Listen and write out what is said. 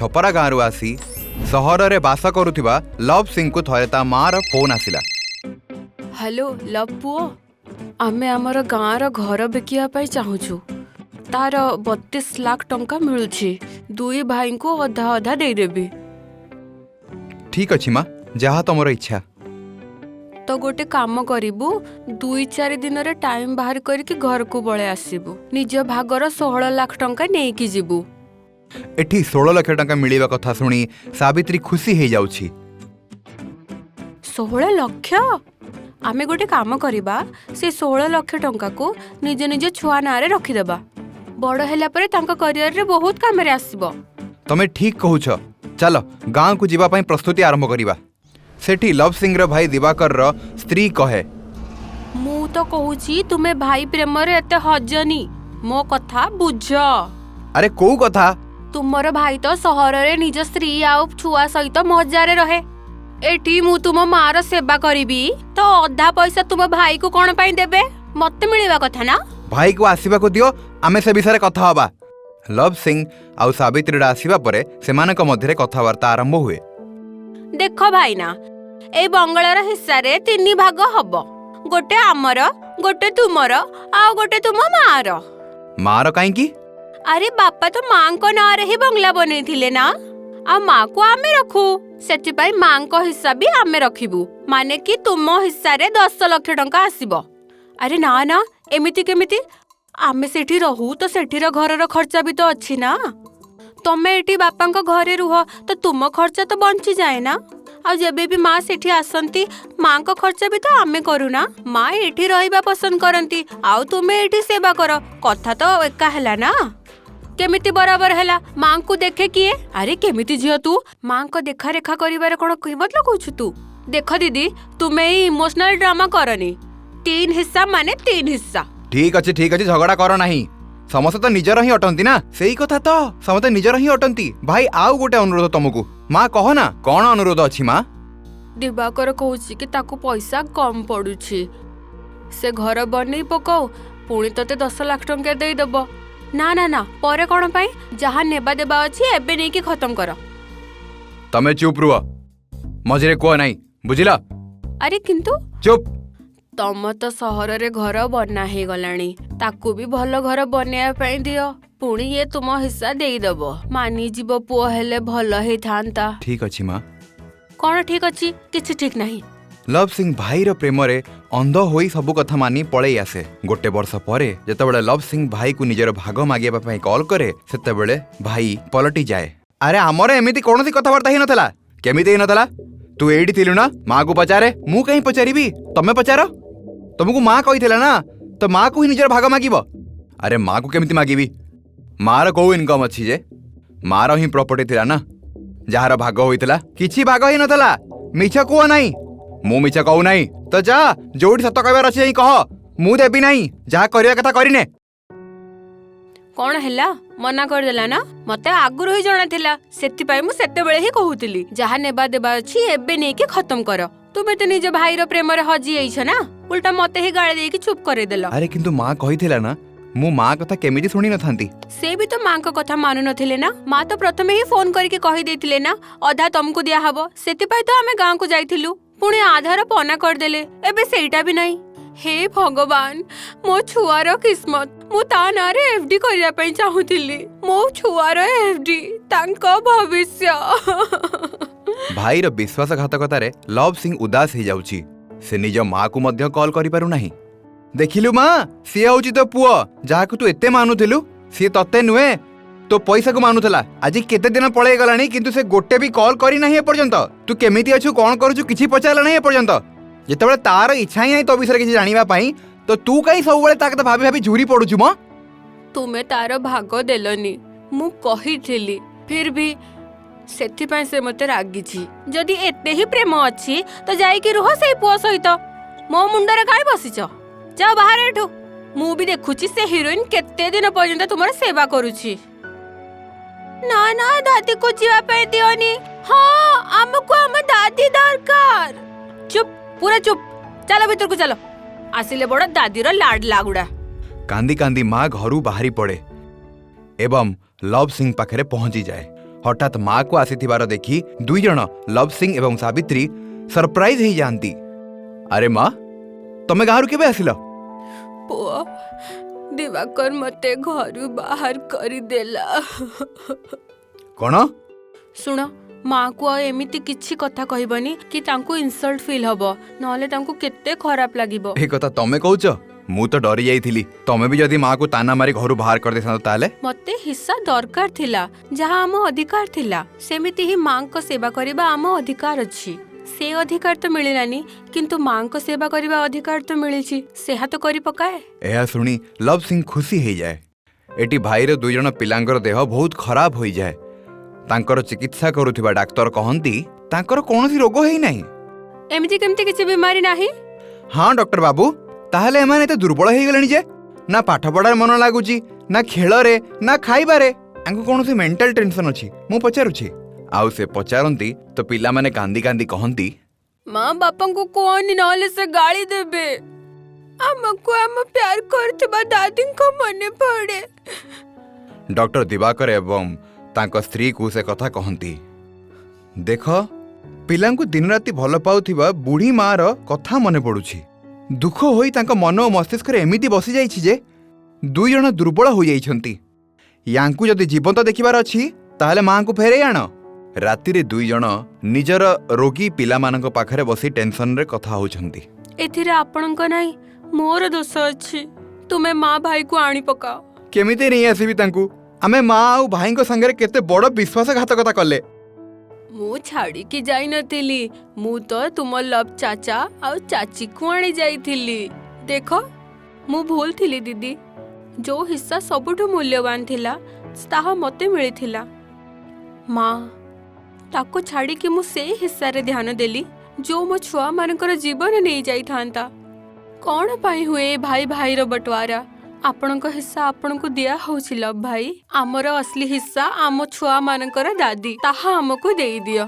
छपरा गाँव आसी सहर रे बास करुथिबा लव सिंह को थरे ता मार फोन आसिला। हेलो लव पुओ, आमे आमर गाँवर घर बिकिया पाई चाहूछु। तार 32 लाख टंका मिलुछि। दुई भाई को अधा अधा दे देबी। ठीक अछि माँ, जहाँ तुमर इच्छा। तो गोटे काम करिबु, 2-4 दिन रे टाइम बाहर करके घर को बळे आसीबु। निज भागर 16 लाख टंका नेकी जिबु। एठी 16 लाख टंका मिलिबा कथा सुनी सावित्री खुशी हे जाउछि। 16 लाख? आमे गोटे काम करिबा, से 16 लाख टंका को निज निज छुआ नारे रखी देबा। बड़ हैला परे तांका करियर रे बहुत काम रे आसीबो। तमे ठीक कहूछ। चलो गाँव को जीवा पाई प्रस्तुति आरंभ करिबा। सेठी लव सिंह रो भाई दिवाकर रो स्त्री कहे, मु तो कहूची तुमे भाई प्रेम रे एते हजनी, मो कथा बुझ। अरे को कथा? तुमर भाई तो सहर रे निज स्त्री आउ छुआ सहित मजारे रहे। एठी मु तुम मार सेवा करिबी तो अधा पैसा तुम भाई को कोन पाई देबे? मते मिलिबा कथा ना। भाई को आसीबा को दियो, आमे से विषय कथा हबा। लव सिंह आउ सावित्री आसीबा परे सेमानक मध्यरे कथावार्ता आरंभ हुए। देखो भाई ना, ए बंगलार हिस्सा रे 3 भाग हबो। गोटे आमर, गोटे तुमर, आ गोटे तुम मार। मार काई की? अरे बापा तो मां को ना रे ही बंगला बनै थिले ना, आ मां को आमे रखू। सेति पई मां को हिस्सा भी आमे रखिबू, माने कि तुम हिस्सा रे 10 लाख टंका आसीबो। अरे ना ना, एमिति केमिति? आमे सेठी रहू तो सेठीर घरर खर्चा भी तो अछि ना। तमे एठी बापांक घरे रुह तो तुम खर्चा तो बंची जाए ना। आ जेबे भी माँ सेठी आसंती, माँ को खर्चा भी तो आमे करू ना। माँ एठी रहिबा पसंद करंती, आउ तुमे एठी सेवा कर। कथा तो एका हैला ना। केमिति बराबर हैला? माँ को देखे किए? अरे केमिति झियो तू माँ को देखा रेखा करिबारे कोन कीमत लगाउछु तू? देख दीदी, तुमे इमोशनल ड्रामा करनी। 3 हिस्सा माने 3 हिस्सा। ठीक अछि झगड़ा करो नहीं। समस्त तो निजर ही अटंती ना। सेही कथा तो समस्त निजर ही अटंती। भाई आउ गोटे अनुरोध तुमको। माँ कह ना कौन अनुरोध अछि माँ? दिवाकर कहूची कि ताकू पैसा कम पड़ुछि, से घर बनै पकाऊ, पुणी तते 10 लाख टंका दे देबो। ना ना ना, परे कोन पाई? जहाँ नेबा देबा अछि एबे नै कि खत्म कर। तमे चुप रुह, मझरे को नहीं, बुझिला? अरे किंतु चुप। तम तो सहर रे घर बना हे गलानी, ताकू भी भल घर बनया पई दियो। पुणी ये तुम हिस्सा दे देबो, मानी जीव पुओ हेले भल हे थांता। ठीक अछि माँ। कोन ठीक अछि? किछि ठीक नहीं। लव सिंह भाई रो प्रेम रे अंध होई सब कथा मानी पळै आसे। गोटे वर्ष परे जेतेबेले लव सिंह भाई को निजर भाग मागिबा पई कॉल करे, सेतेबेले भाई पलटी जाए। अरे हमरे एमिति कोनोसी कथावार्ता ही नथला। केमिति ही नथला? तू एडी थिलु ना? माँ को पचारे। मु कहीं पचारिबी? तमे पचारो। तुमको माँ कहिथिला ना, तो माँ को ही निजर भाग मागिबो। अरे माँ को केमिति मागिबी? मार को इनकम अछि जे? मार ही प्रॉपर्टी थिला ना, जहार भाग होइतला। किछि भाग ही नथला। मिछ को नाही, मु मिछ कहू नाही। तो जा जोडी सत कहबार अछि एई कह, मु देबी नाही। जहा करिया कथा करिने। कोन हैला? मना कर देला ना। मते आगुर ही जणा थिला, सेति पई मु सेते बेले ही कहूतिली जहा नेबा देबा अछि एबे नै कि खत्म कर। तुमे तो निज भाई रो प्रेम रे हजी आइछ ना, उल्टा मते ही गाळे देकी चुप करे देला। अरे किंतु माँ कहिथिला ना, मु माँ कथा केमिति सुनी नथांती। से भी तो माँ को कथा मानु नथिले ना। माँ तो प्रथमे ही फोन करके कहि देथिले ना, अधा तुमको दिया हबो। सेति पई तो हमें गांव को जाइथिलु, पुणी आधार पना कर देले। एबे सेटा भी नहीं। हे भगवान, मो छुआर किस्मत। मु ता नारे एफडी करिया पई चाहुथिली। मो छुआर एफडी तांको भविष्य। भाई रो विश्वासघातकता रे लव सिंह उदास हो जाउची। से निज माँ को मध्य कॉल करि पारु नाही। देखिलु माँ, सी होची तो पुओ जाहाकु तू एते मानुथिलु, सी तते नुहे तो पैसा को मानुथला। आज केते दिन पळे गलानी, किंतु से गोटे भी कॉल करी नाही ए पर्यंत। तू केमिति अछु, कोन करूछु, किछि पचारला नाही ए पर्यंत। जेतेबेले तार इच्छा ही नाही तो विषय किछि जानिबा पई, तो तू काई सब बेले ताकत भाबी भाबी झुरी पडुछु म? तुमे तार भाग देलनी, मु कहिथिली, फिर भी सेति पई से मते रागी छी। जदी एते ही प्रेम अछि तो जाई कि रुह सेई पुओ सहित। मो मुंडरे काई बसिछ? जाओ बाहर एठू। मु भी देखुची से हीरोइन केते दिन पर्यंत तुमर सेवा करूची। ना ना, दादी को जीवा पे दियोनी। हाँ, हमको हम दादी दरकार। चुप, पूरा चुप। चलो भीतर को चलो। आसिले बड़ दादी रो लाड लागुडा। कांदी कांदी माँ घरू बाहरी पड़े एवं लव सिंह पाखरे पहुंची जाए हठात माँ को आसीथिबार देखि दुई जण लव सिंह एवं सावित्री सरप्राइज हो जाती। अरे माँ तमे गाँव केबे आसिल? पुआ दिवाकर मते घरु बाहर करी देला। कौन? सुनो माँ को एमिति किछि कथा कहबनी कि तांको इनसल्ट फील हबो, नहले तांको केते खराब लागिबो। ए कथा तमे कहूच? मु तो डरी जाइथिली। तमे भी जदी माँ को ताना मारी घरु बाहर कर देसांत ताले? मते हिस्सा दरकार थिला, जहाँ आम अधिकार थिला। सेमिति ही माँ को सेवा करिबा आम अधिकार अछि। से अधिकार तो मिलिलानी, किंतु माँ को सेवा करिबा अधिकार तो मिलिछि। सेहा तो करि पकाए। एहा सुनी लव सिंह खुशी हो जाए। एटी भाईर दुई जण पिलांकर देह बहुत खराब हो जाए। तांकर चिकित्सा करुथिबा डाक्टर कहंती तांकर कोनोसी रोग हेई नाही। एमिति केमति किछि बीमारी नाही? हाँ डॉक्टर बाबू, ताहले एमाने एते दुर्बल हेई गेलनी जे ना पाठ पढ़ार मन लागुची, ना खेल रे, ना खाइबारे। आंको कोनोसी मेंटल टेंशन अछि? मु पचारुछि। आउ से पचारंती तो पिला माने कांदी कांदी कहंती, माँ बापा को कोनी नहले से गाली देबे। हमको हम प्यार करथिबा दादी को मने पड़े। डॉक्टर दिवाकर एवं तांको स्त्री को से कथा कहंती, देख पिलांकु दिन राति भल पाउथिबा बुढ़ी माँ रो कथा मने पड़ुछि। दुख होई तांको मन और मस्तिष्क रे एमिति बसी जाइछि जे दुई जण दुर्बल हो जाइछंती। यांकु जदि जीवंत देखिबार अछि ताहले माँ को फेरे आण। राति रे दुई जण निजर रोगी पिला मानक पाखरे बसी टेंशन रे कथा होछंती। एथिरे आपणको नाही मोर दोष अछि। तुमे माँ भाई को आनी पकाओ। केमिते नहीं आसीबी तांकु? आमे माँ आउ भाई को संगे केते बड़ विश्वासघातकता कले। मु छाड़ी की जाई नथिली, मु तो तुम लव चाचा और चाची को आनी जाइथिली। देखो मु भूल थिली दीदी। जो हिस्सा सबुठु मूल्यवान थिला ताहा मते मिलिथिला। माँ ताको छाड़ी कि मु से हिस्सा रे ध्यान देली जो मो छुआ मानकर जीवन नहीं जाई थांता। कौन पाई हुए भाई भाईर बटवारा? आपणको हिस्सा आपणको दिया होछि लव भाई। आमर असली हिस्सा आम छुआ मानकर दादी, ताहा हमको देई दियो।